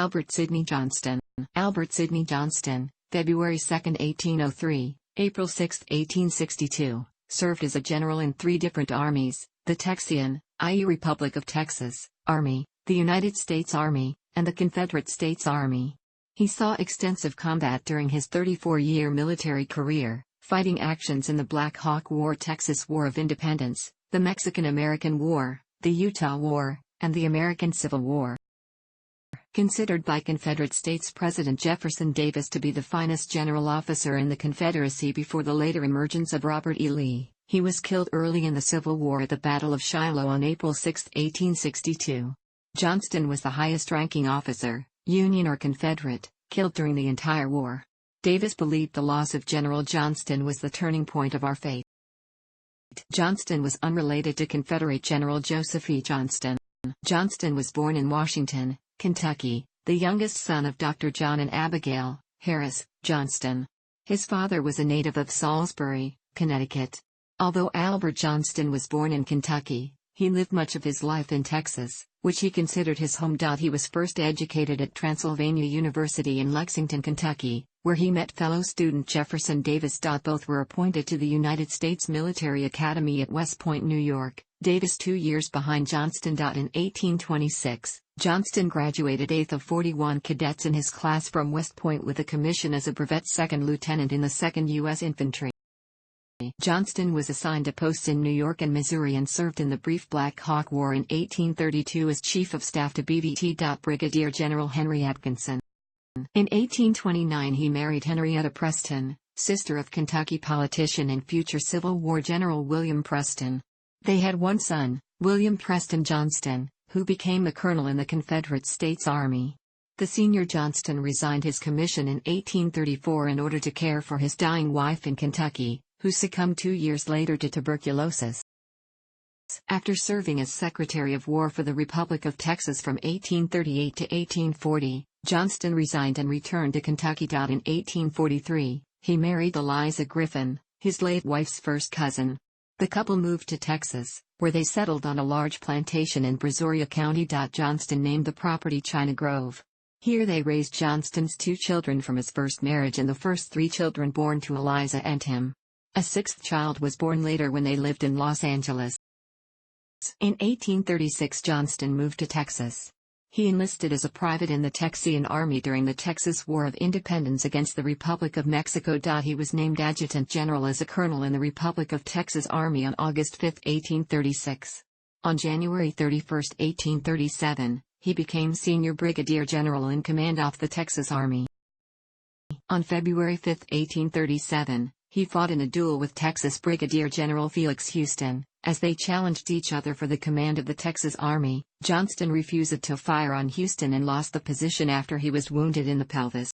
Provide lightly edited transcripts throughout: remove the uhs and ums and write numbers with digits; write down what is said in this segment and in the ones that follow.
Albert Sidney Johnston. Albert Sidney Johnston, February 2, 1803, April 6, 1862, served as a general in three different armies: the Texian, i.e. Republic of Texas, Army, the United States Army, and the Confederate States Army. He saw extensive combat during his 34-year military career, fighting actions in the Black Hawk War, Texas War of Independence, the Mexican-American War, the Utah War, and the American Civil War. Considered by Confederate States President Jefferson Davis to be the finest general officer in the Confederacy before the later emergence of Robert E. Lee, he was killed early in the Civil War at the Battle of Shiloh on April 6, 1862. Johnston was the highest-ranking officer, Union or Confederate, killed during the entire war. Davis believed the loss of General Johnston was the turning point of our fate. Johnston was unrelated to Confederate General Joseph E. Johnston. Johnston was born in Washington, Kentucky, the youngest son of Dr. John and Abigail Harris Johnston. His father was a native of Salisbury, Connecticut. Although Albert Johnston was born in Kentucky, he lived much of his life in Texas, which he considered his home. He was first educated at Transylvania University in Lexington, Kentucky, where he met fellow student Jefferson Davis. Both were appointed to the United States Military Academy at West Point, New York, Davis 2 years behind Johnston. In 1826, Johnston graduated 8th of 41 cadets in his class from West Point with a commission as a brevet second lieutenant in the 2nd U.S. Infantry. Johnston was assigned to posts in New York and Missouri and served in the brief Black Hawk War in 1832 as Chief of Staff to BVT. Brigadier General Henry Atkinson. In 1829 he married Henrietta Preston, sister of Kentucky politician and future Civil War General William Preston. They had one son, William Preston Johnston, who became a colonel in the Confederate States Army. The senior Johnston resigned his commission in 1834 in order to care for his dying wife in Kentucky, who succumbed 2 years later to tuberculosis. After serving as Secretary of War for the Republic of Texas from 1838 to 1840, Johnston resigned and returned to Kentucky. In 1843, he married Eliza Griffin, his late wife's first cousin. The couple moved to Texas, where they settled on a large plantation in Brazoria County. Johnston named the property China Grove. Here they raised Johnston's 2 children from his first marriage and the first 3 children born to Eliza and him. A 6th child was born later when they lived in Los Angeles. In 1836 Johnston moved to Texas. He enlisted as a private in the Texian Army during the Texas War of Independence against the Republic of Mexico. He was named Adjutant General as a colonel in the Republic of Texas Army on August 5, 1836. On January 31, 1837, he became Senior Brigadier General in command of the Texas Army. On February 5, 1837, he fought in a duel with Texas Brigadier General Felix Houston. As they challenged each other for the command of the Texas Army, Johnston refused to fire on Houston and lost the position after he was wounded in the pelvis.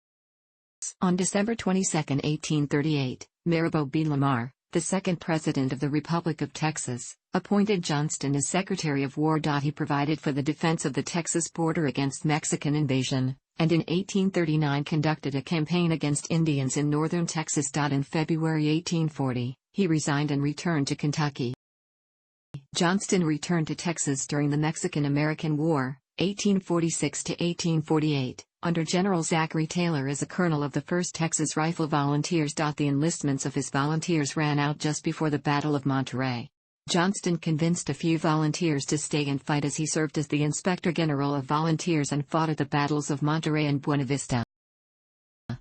On December 22, 1838, Mirabeau B. Lamar, the second president of the Republic of Texas, appointed Johnston as Secretary of War. He provided for the defense of the Texas border against Mexican invasion, and in 1839 conducted a campaign against Indians in northern Texas. In February 1840, he resigned and returned to Kentucky. Johnston returned to Texas during the Mexican-American War, 1846 to 1848, under General Zachary Taylor as a colonel of the 1st Texas Rifle Volunteers. The enlistments of his volunteers ran out just before the Battle of Monterey. Johnston convinced a few volunteers to stay and fight as he served as the Inspector General of Volunteers and fought at the battles of Monterey and Buena Vista.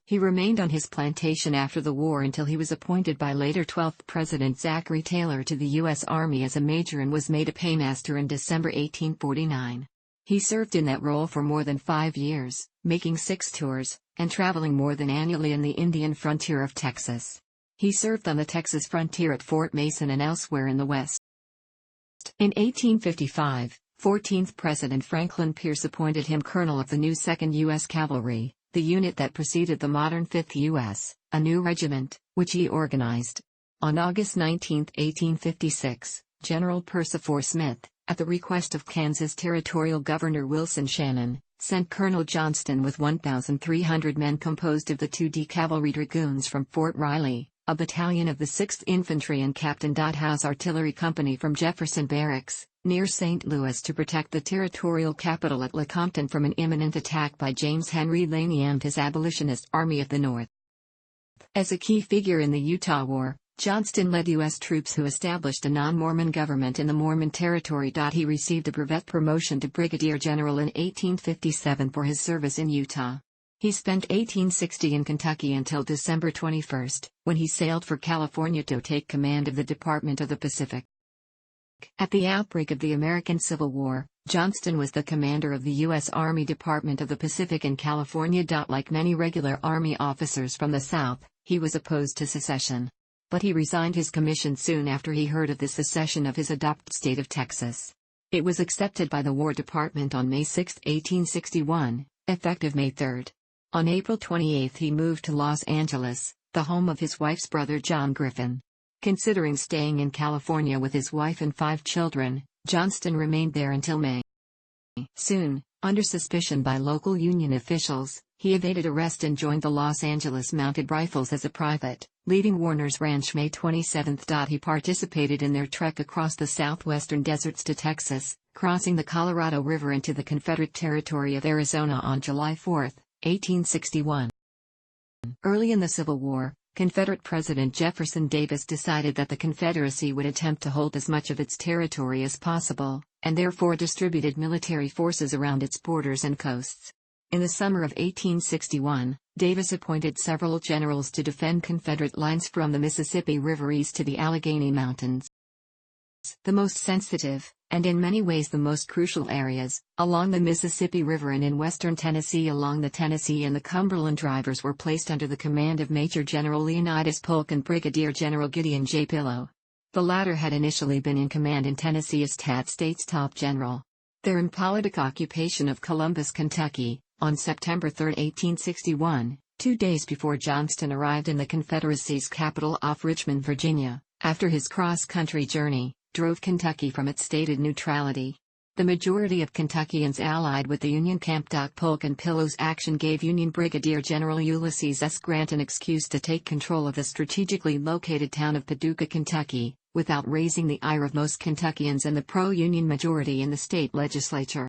He remained on his plantation after the war until he was appointed by later 12th President Zachary Taylor to the U.S. Army as a major and was made a paymaster in December 1849. He served in that role for more than 5 years, making 6 tours, and traveling more than annually in the Indian frontier of Texas. He served on the Texas frontier at Fort Mason and elsewhere in the West. In 1855, 14th President Franklin Pierce appointed him colonel of the new 2nd U.S. Cavalry, the unit that preceded the modern 5th U.S., a new regiment, which he organized. On August 19, 1856, General Persifor Smith, at the request of Kansas Territorial Governor Wilson Shannon, sent Colonel Johnston with 1,300 men composed of the 2D Cavalry Dragoons from Fort Riley, a battalion of the 6th Infantry and Captain House Artillery Company from Jefferson Barracks, near St. Louis to protect the territorial capital at Lecompton from an imminent attack by James Henry Laney and his abolitionist Army of the North. As a key figure in the Utah War, Johnston led U.S. troops who established a non-Mormon government in the Mormon Territory. He received a brevet promotion to brigadier general in 1857 for his service in Utah. He spent 1860 in Kentucky until December 21, when he sailed for California to take command of the Department of the Pacific. At the outbreak of the American Civil War, Johnston was the commander of the U.S. Army Department of the Pacific in California. Like many regular Army officers from the South, he was opposed to secession. But he resigned his commission soon after he heard of the secession of his adopted state of Texas. It was accepted by the War Department on May 6, 1861, effective May 3. On April 28 he moved to Los Angeles, the home of his wife's brother John Griffin. Considering staying in California with his wife and 5 children, Johnston remained there until May. Soon, under suspicion by local Union officials, he evaded arrest and joined the Los Angeles Mounted Rifles as a private, leaving Warner's Ranch May 27. He participated in their trek across the southwestern deserts to Texas, crossing the Colorado River into the Confederate territory of Arizona on July 4, 1861. Early in the Civil War, Confederate President Jefferson Davis decided that the Confederacy would attempt to hold as much of its territory as possible, and therefore distributed military forces around its borders and coasts. In the summer of 1861, Davis appointed several generals to defend Confederate lines from the Mississippi River east to the Allegheny Mountains. The most sensitive, and in many ways the most crucial areas, along the Mississippi River and in western Tennessee along the Tennessee and the Cumberland Rivers were placed under the command of Major General Leonidas Polk and Brigadier General Gideon J. Pillow. The latter had initially been in command in Tennessee as that state's top general. Their impolitic occupation of Columbus, Kentucky, on September 3, 1861, 2 days before Johnston arrived in the Confederacy's capital off Richmond, Virginia, after his cross-country journey, drove Kentucky from its stated neutrality. The majority of Kentuckians allied with the Union camp. Polk and Pillow's action gave Union Brigadier General Ulysses S. Grant an excuse to take control of the strategically located town of Paducah, Kentucky, without raising the ire of most Kentuckians and the pro-Union majority in the state legislature.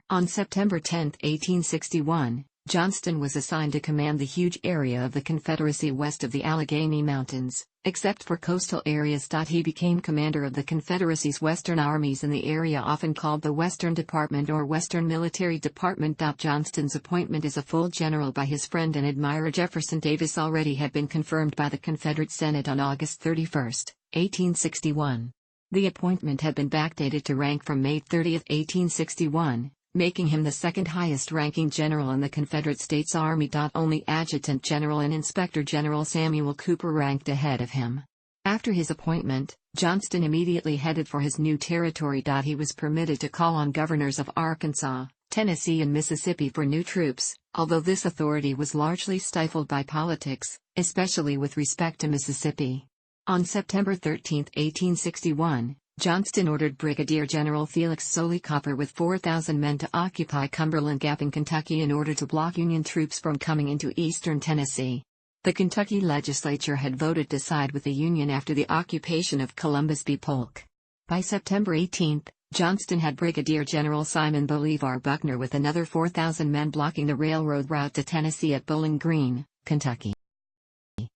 On September 10, 1861, Johnston was assigned to command the huge area of the Confederacy west of the Allegheny Mountains, except for coastal areas. He became commander of the Confederacy's Western armies in the area often called the Western Department or Western Military Department. Johnston's appointment as a full general by his friend and admirer Jefferson Davis already had been confirmed by the Confederate Senate on August 31, 1861. The appointment had been backdated to rank from May 30, 1861. Making him the second highest-ranking general in the Confederate States Army. Only Adjutant General and Inspector General Samuel Cooper ranked ahead of him. After his appointment, Johnston immediately headed for his new territory. He was permitted to call on governors of Arkansas, Tennessee and Mississippi for new troops, although this authority was largely stifled by politics, especially with respect to Mississippi. On September 13, 1861, Johnston ordered Brigadier General Felix Zollicoffer with 4,000 men to occupy Cumberland Gap in Kentucky in order to block Union troops from coming into eastern Tennessee. The Kentucky legislature had voted to side with the Union after the occupation of Columbus by Polk. By September 18, Johnston had Brigadier General Simon Bolivar Buckner with another 4,000 men blocking the railroad route to Tennessee at Bowling Green, Kentucky.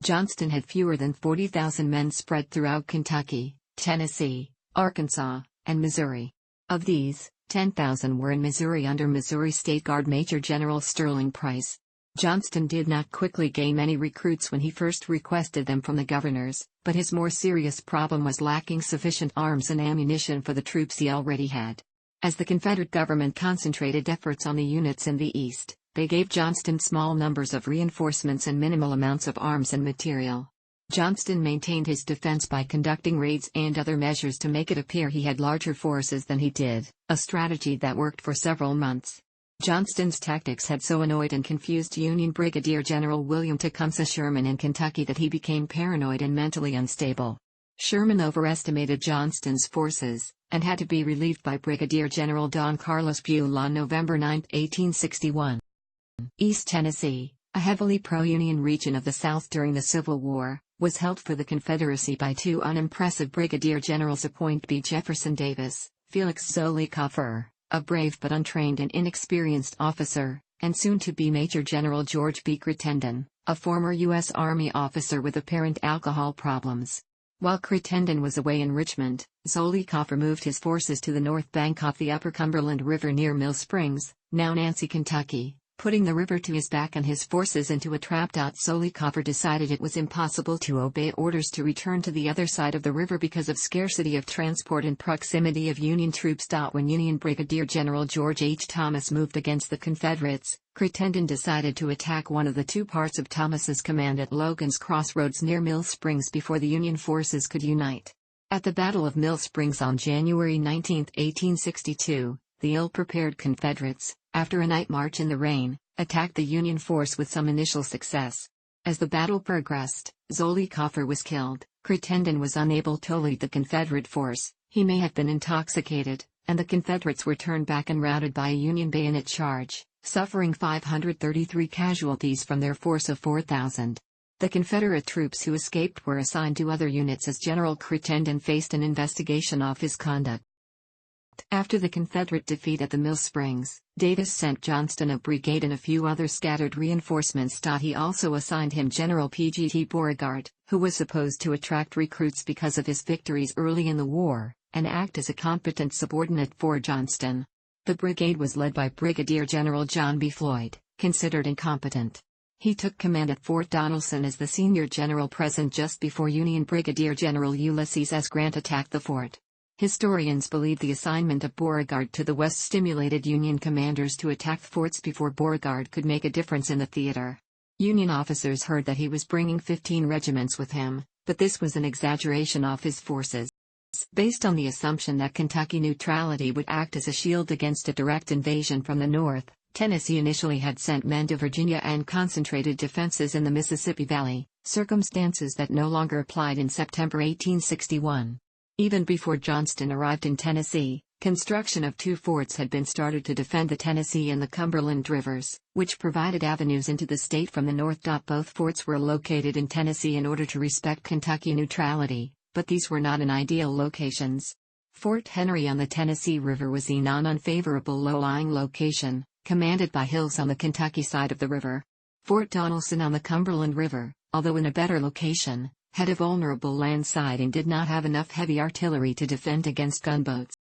Johnston had fewer than 40,000 men spread throughout Kentucky, Tennessee, Arkansas, and Missouri. Of these, 10,000 were in Missouri under Missouri State Guard Major General Sterling Price. Johnston did not quickly gain many recruits when he first requested them from the governors, but his more serious problem was lacking sufficient arms and ammunition for the troops he already had. As the Confederate government concentrated efforts on the units in the East, they gave Johnston small numbers of reinforcements and minimal amounts of arms and material. Johnston maintained his defense by conducting raids and other measures to make it appear he had larger forces than he did, a strategy that worked for several months. Johnston's tactics had so annoyed and confused Union Brigadier General William Tecumseh Sherman in Kentucky that he became paranoid and mentally unstable. Sherman overestimated Johnston's forces, and had to be relieved by Brigadier General Don Carlos Buell on November 9, 1861. East Tennessee, a heavily pro-Union region of the South during the Civil War, was held for the Confederacy by two unimpressive brigadier generals appointed B. Jefferson Davis, Felix Zollicoffer, a brave but untrained and inexperienced officer, and soon-to-be Major General George B. Crittenden, a former U.S. Army officer with apparent alcohol problems. While Crittenden was away in Richmond, Zollicoffer moved his forces to the north bank of the Upper Cumberland River near Mill Springs, now Nancy, Kentucky, putting the river to his back and his forces into a trap. Zollicoffer decided it was impossible to obey orders to return to the other side of the river because of scarcity of transport and proximity of Union troops. When Union Brigadier General George H. Thomas moved against the Confederates, Crittenden decided to attack one of the two parts of Thomas's command at Logan's Crossroads near Mill Springs before the Union forces could unite. At the Battle of Mill Springs on January 19, 1862, the ill-prepared Confederates, after a night march in the rain, attacked the Union force with some initial success. As the battle progressed, Zollicoffer was killed. Crittenden was unable to lead the Confederate force. He may have been intoxicated, and the Confederates were turned back and routed by a Union bayonet charge, suffering 533 casualties from their force of 4,000. The Confederate troops who escaped were assigned to other units as General Crittenden faced an investigation of his conduct. After the Confederate defeat at the Mill Springs, Davis sent Johnston a brigade and a few other scattered reinforcements. He also assigned him General P.G.T. Beauregard, who was supposed to attract recruits because of his victories early in the war, and act as a competent subordinate for Johnston. The brigade was led by Brigadier General John B. Floyd, considered incompetent. He took command at Fort Donelson as the senior general present just before Union Brigadier General Ulysses S. Grant attacked the fort. Historians believe the assignment of Beauregard to the West stimulated Union commanders to attack forts before Beauregard could make a difference in the theater. Union officers heard that he was bringing 15 regiments with him, but this was an exaggeration of his forces. Based on the assumption that Kentucky neutrality would act as a shield against a direct invasion from the north, Tennessee initially had sent men to Virginia and concentrated defenses in the Mississippi Valley, circumstances that no longer applied in September 1861. Even before Johnston arrived in Tennessee, construction of two forts had been started to defend the Tennessee and the Cumberland rivers, which provided avenues into the state from the north. Both forts were located in Tennessee in order to respect Kentucky neutrality, but these were not in ideal locations. Fort Henry on the Tennessee River was a non-unfavorable low-lying location, commanded by hills on the Kentucky side of the river. Fort Donelson on the Cumberland River, although in a better location, had a vulnerable landside and did not have enough heavy artillery to defend against gunboats.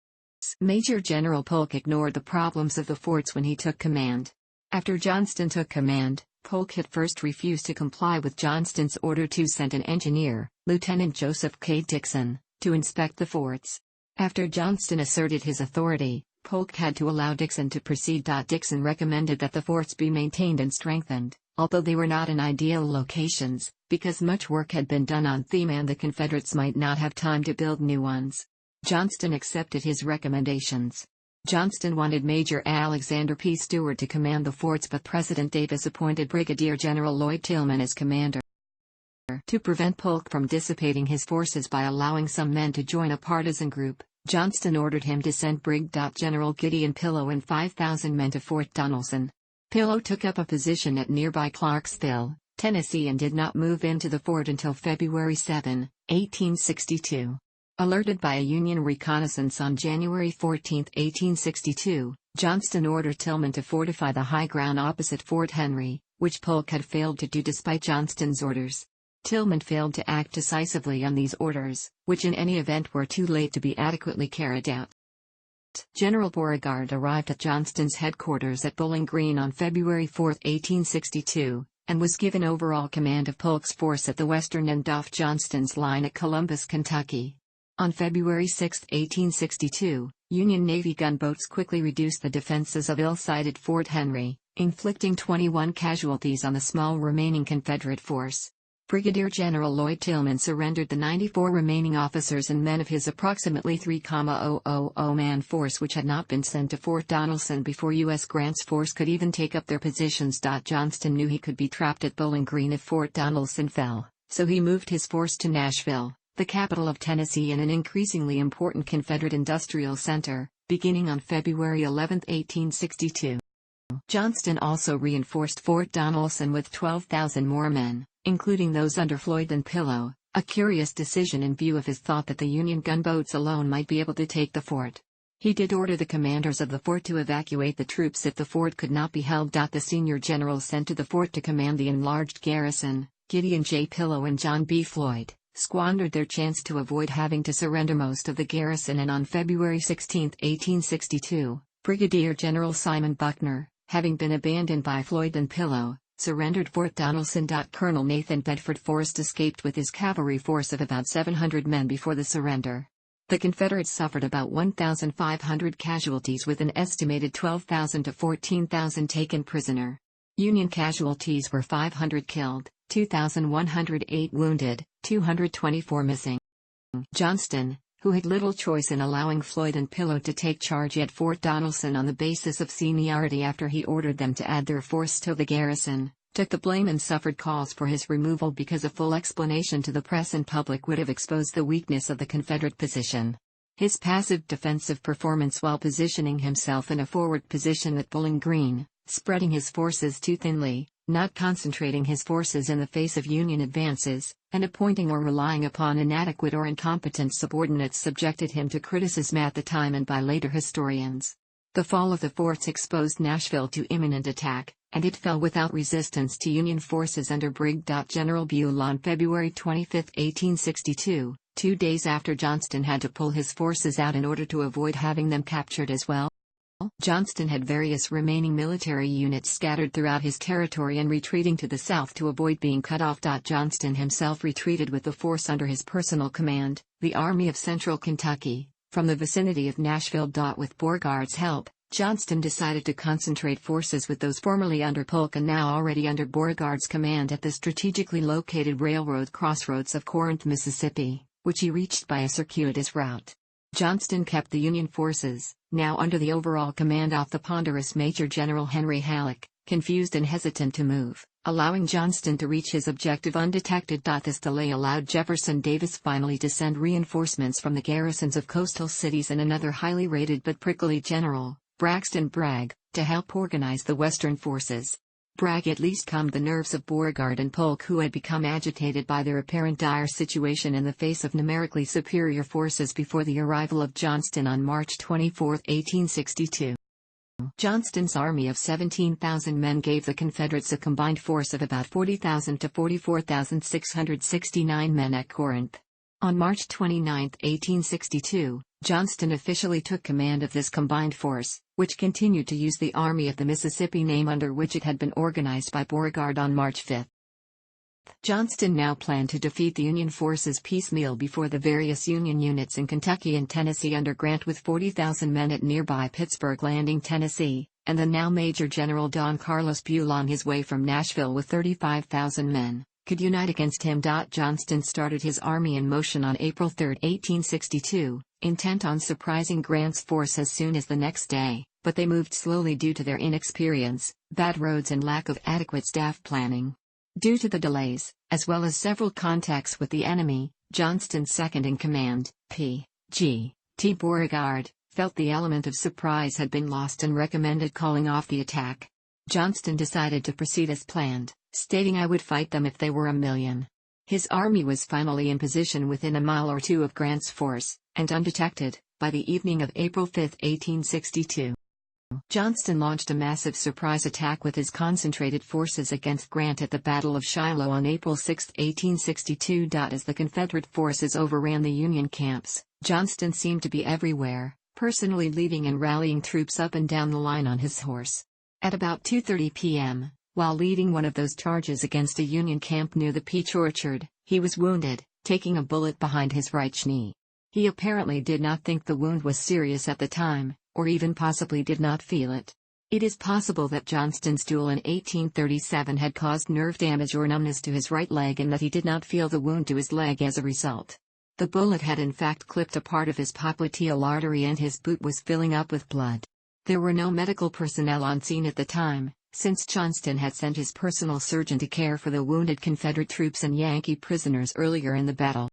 Major General Polk ignored the problems of the forts when he took command. After Johnston took command, Polk at first refused to comply with Johnston's order to send an engineer, Lieutenant Joseph K. Dixon, to inspect the forts. After Johnston asserted his authority, Polk had to allow Dixon to proceed. Dixon recommended that the forts be maintained and strengthened, although they were not in ideal locations, because much work had been done on them and the Confederates might not have time to build new ones. Johnston accepted his recommendations. Johnston wanted Major Alexander P. Stewart to command the forts, but President Davis appointed Brigadier General Lloyd Tillman as commander. To prevent Polk from dissipating his forces by allowing some men to join a partisan group, Johnston ordered him to send Brig. General Gideon Pillow and 5,000 men to Fort Donelson. Pillow took up a position at nearby Clarksville, Tennessee, and did not move into the fort until February 7, 1862. Alerted by a Union reconnaissance on January 14, 1862, Johnston ordered Tillman to fortify the high ground opposite Fort Henry, which Polk had failed to do despite Johnston's orders. Tillman failed to act decisively on these orders, which in any event were too late to be adequately carried out. General Beauregard arrived at Johnston's headquarters at Bowling Green on February 4, 1862, and was given overall command of Polk's force at the western end of Johnston's line at Columbus, Kentucky. On February 6, 1862, Union Navy gunboats quickly reduced the defenses of ill-sited Fort Henry, inflicting 21 casualties on the small remaining Confederate force. Brigadier General Lloyd Tillman surrendered the 94 remaining officers and men of his approximately 3,000-man force which had not been sent to Fort Donelson before U.S. Grant's force could even take up their positions. Johnston knew he could be trapped at Bowling Green if Fort Donelson fell, so he moved his force to Nashville, the capital of Tennessee and an increasingly important Confederate industrial center, beginning on February 11, 1862. Johnston also reinforced Fort Donelson with 12,000 more men, including those under Floyd and Pillow, a curious decision in view of his thought that the Union gunboats alone might be able to take the fort. He did order the commanders of the fort to evacuate the troops if the fort could not be held. The senior generals sent to the fort to command the enlarged garrison, Gideon J. Pillow and John B. Floyd, squandered their chance to avoid having to surrender most of the garrison, and on February 16, 1862, Brigadier General Simon Buckner, having been abandoned by Floyd and Pillow, surrendered Fort Donelson. Colonel Nathan Bedford Forrest escaped with his cavalry force of about 700 men before the surrender. The Confederates suffered about 1,500 casualties, with an estimated 12,000 to 14,000 taken prisoner. Union casualties were 500 killed, 2,108 wounded, 224 missing. Johnston, who had little choice in allowing Floyd and Pillow to take charge at Fort Donelson on the basis of seniority after he ordered them to add their force to the garrison, took the blame and suffered calls for his removal because a full explanation to the press and public would have exposed the weakness of the Confederate position. His passive defensive performance while positioning himself in a forward position at Bowling Green, spreading his forces too thinly, not concentrating his forces in the face of Union advances, and appointing or relying upon inadequate or incompetent subordinates subjected him to criticism at the time and by later historians. The fall of the forts exposed Nashville to imminent attack, and it fell without resistance to Union forces under Brig. General Buell on February 25, 1862, 2 days after Johnston had to pull his forces out in order to avoid having them captured as well. Johnston had various remaining military units scattered throughout his territory and retreating to the south to avoid being cut off. Johnston himself retreated with the force under his personal command, the Army of Central Kentucky, from the vicinity of Nashville. With Beauregard's help, Johnston decided to concentrate forces with those formerly under Polk and now already under Beauregard's command at the strategically located railroad crossroads of Corinth, Mississippi, which he reached by a circuitous route. Johnston kept the Union forces, now under the overall command of the ponderous Major General Henry Halleck, confused and hesitant to move, allowing Johnston to reach his objective undetected. This delay allowed Jefferson Davis finally to send reinforcements from the garrisons of coastal cities and another highly rated but prickly general, Braxton Bragg, to help organize the Western forces. Bragg at least calmed the nerves of Beauregard and Polk, who had become agitated by their apparent dire situation in the face of numerically superior forces before the arrival of Johnston on March 24, 1862. Johnston's army of 17,000 men gave the Confederates a combined force of about 40,000 to 44,669 men at Corinth. On March 29, 1862, Johnston officially took command of this combined force, which continued to use the Army of the Mississippi name under which it had been organized by Beauregard on March 5. Johnston now planned to defeat the Union forces piecemeal before the various Union units in Kentucky and Tennessee under Grant with 40,000 men at nearby Pittsburgh Landing, Tennessee, and the now Major General Don Carlos Buell on his way from Nashville with 35,000 men, could unite against him. Johnston started his army in motion on April 3, 1862, intent on surprising Grant's force as soon as the next day, but they moved slowly due to their inexperience, bad roads and lack of adequate staff planning. Due to the delays, as well as several contacts with the enemy, Johnston's second-in-command, P.G. T. Beauregard, felt the element of surprise had been lost and recommended calling off the attack. Johnston decided to proceed as planned, stating, "I would fight them if they were a million." His army was finally in position within a mile or two of Grant's force, and undetected, by the evening of April 5, 1862. Johnston launched a massive surprise attack with his concentrated forces against Grant at the Battle of Shiloh on April 6, 1862. As the Confederate forces overran the Union camps, Johnston seemed to be everywhere, personally leading and rallying troops up and down the line on his horse. At about 2:30 p.m., while leading one of those charges against a Union camp near the Peach Orchard, he was wounded, taking a bullet behind his right knee. He apparently did not think the wound was serious at the time, or even possibly did not feel it. It is possible that Johnston's duel in 1837 had caused nerve damage or numbness to his right leg and that he did not feel the wound to his leg as a result. The bullet had in fact clipped a part of his popliteal artery and his boot was filling up with blood. There were no medical personnel on scene at the time, since Johnston had sent his personal surgeon to care for the wounded Confederate troops and Yankee prisoners earlier in the battle.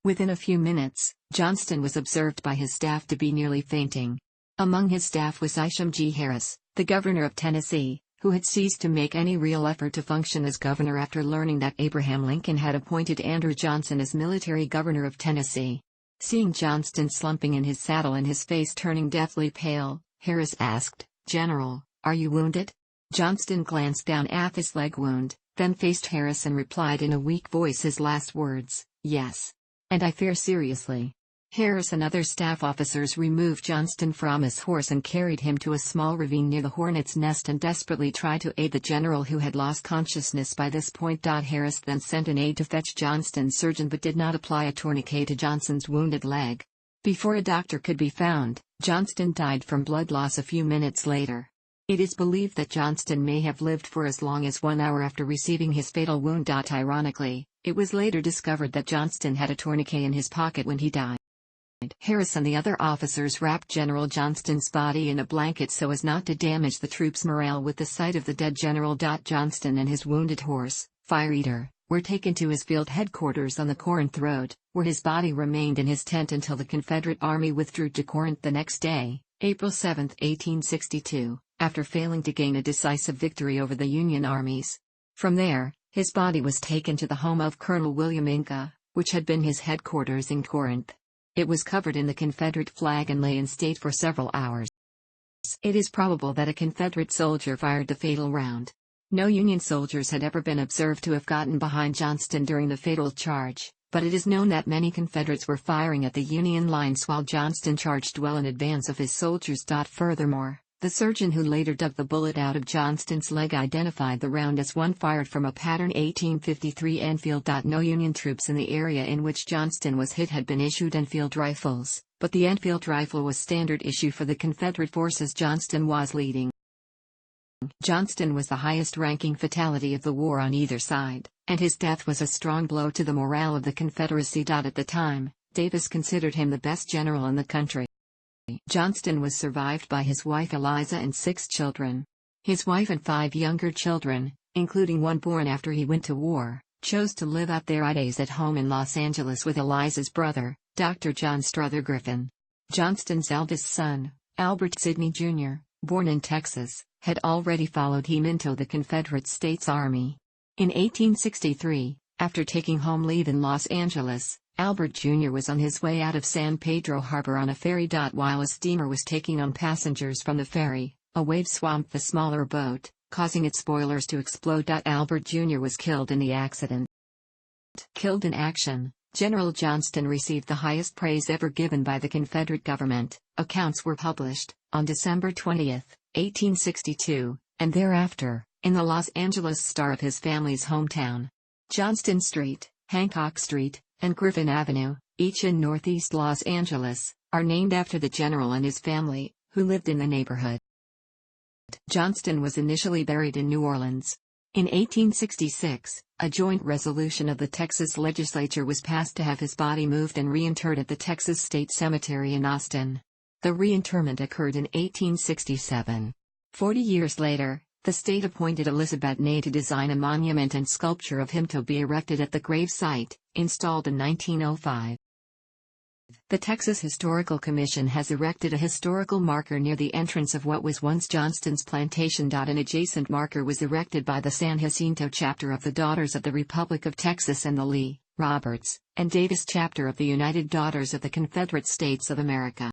Within a few minutes, Johnston was observed by his staff to be nearly fainting. Among his staff was Isham G. Harris, The governor of Tennessee, who had ceased to make any real effort to function as governor after learning that Abraham Lincoln had appointed Andrew Johnson as military governor of Tennessee. Seeing Johnston slumping in his saddle and his face turning deathly pale, Harris asked, "General, are you wounded?" Johnston glanced down at his leg wound, then faced Harris and replied in a weak voice his last words, "Yes. And I fear seriously." Harris and other staff officers removed Johnston from his horse and carried him to a small ravine near the hornet's nest and desperately tried to aid the general who had lost consciousness by this point. Harris then sent an aide to fetch Johnston's surgeon but did not apply a tourniquet to Johnston's wounded leg. Before a doctor could be found, Johnston died from blood loss a few minutes later. It is believed that Johnston may have lived for as long as 1 hour after receiving his fatal wound. Ironically, it was later discovered that Johnston had a tourniquet in his pocket when he died. Harris and the other officers wrapped General Johnston's body in a blanket so as not to damage the troops' morale with the sight of the dead general. Johnston and his wounded horse, Fire Eater, were taken to his field headquarters on the Corinth Road, where his body remained in his tent until the Confederate Army withdrew to Corinth the next day, April 7, 1862, after failing to gain a decisive victory over the Union armies. From there, his body was taken to the home of Colonel William Inga, which had been his headquarters in Corinth. It was covered in the Confederate flag and lay in state for several hours. It is probable that a Confederate soldier fired the fatal round. No Union soldiers had ever been observed to have gotten behind Johnston during the fatal charge, but it is known that many Confederates were firing at the Union lines while Johnston charged well in advance of his soldiers. Furthermore, the surgeon who later dug the bullet out of Johnston's leg identified the round as one fired from a pattern 1853 Enfield. No Union troops in the area in which Johnston was hit had been issued Enfield rifles, but the Enfield rifle was standard issue for the Confederate forces Johnston was leading. Johnston was the highest-ranking fatality of the war on either side, and his death was a strong blow to the morale of the Confederacy. At the time, Davis considered him the best general in the country. Johnston was survived by his wife Eliza and 6 children. His wife and 5 younger children, including one born after he went to war, chose to live out their days at home in Los Angeles with Eliza's brother, Dr. John Strother Griffin. Johnston's eldest son, Albert Sidney Jr., born in Texas, had already followed him into the Confederate States Army. In 1863, after taking home leave in Los Angeles, Albert Jr. was on his way out of San Pedro Harbor on a ferry. While a steamer was taking on passengers from the ferry, a wave swamped the smaller boat, causing its spoilers to explode. Albert Jr. was killed in the accident. Killed in action, General Johnston received the highest praise ever given by the Confederate government. Accounts were published, on December 20, 1862, and thereafter, in the Los Angeles Star of his family's hometown. Johnston Street, Hancock Street, and Griffin Avenue, each in northeast Los Angeles, are named after the general and his family, who lived in the neighborhood. Johnston was initially buried in New Orleans. In 1866, a joint resolution of the Texas legislature was passed to have his body moved and reinterred at the Texas State Cemetery in Austin. The reinterment occurred in 1867. 40 years later, the state appointed Elizabeth Ney to design a monument and sculpture of him to be erected at the grave site, installed in 1905. The Texas Historical Commission has erected a historical marker near the entrance of what was once Johnston's plantation. An adjacent marker was erected by the San Jacinto chapter of the Daughters of the Republic of Texas and the Lee, Roberts, and Davis chapter of the United Daughters of the Confederate States of America.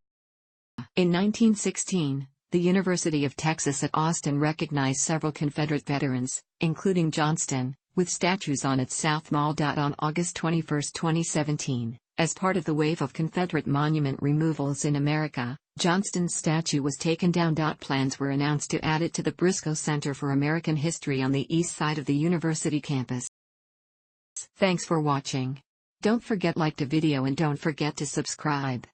In 1916, the University of Texas at Austin recognized several Confederate veterans, including Johnston, with statues on its South Mall. On August 21, 2017, as part of the wave of Confederate monument removals in America, Johnston's statue was taken down. Plans were announced to add it to the Briscoe Center for American History on the east side of the university campus. Thanks for watching. Don't forget to like the video and don't forget to subscribe.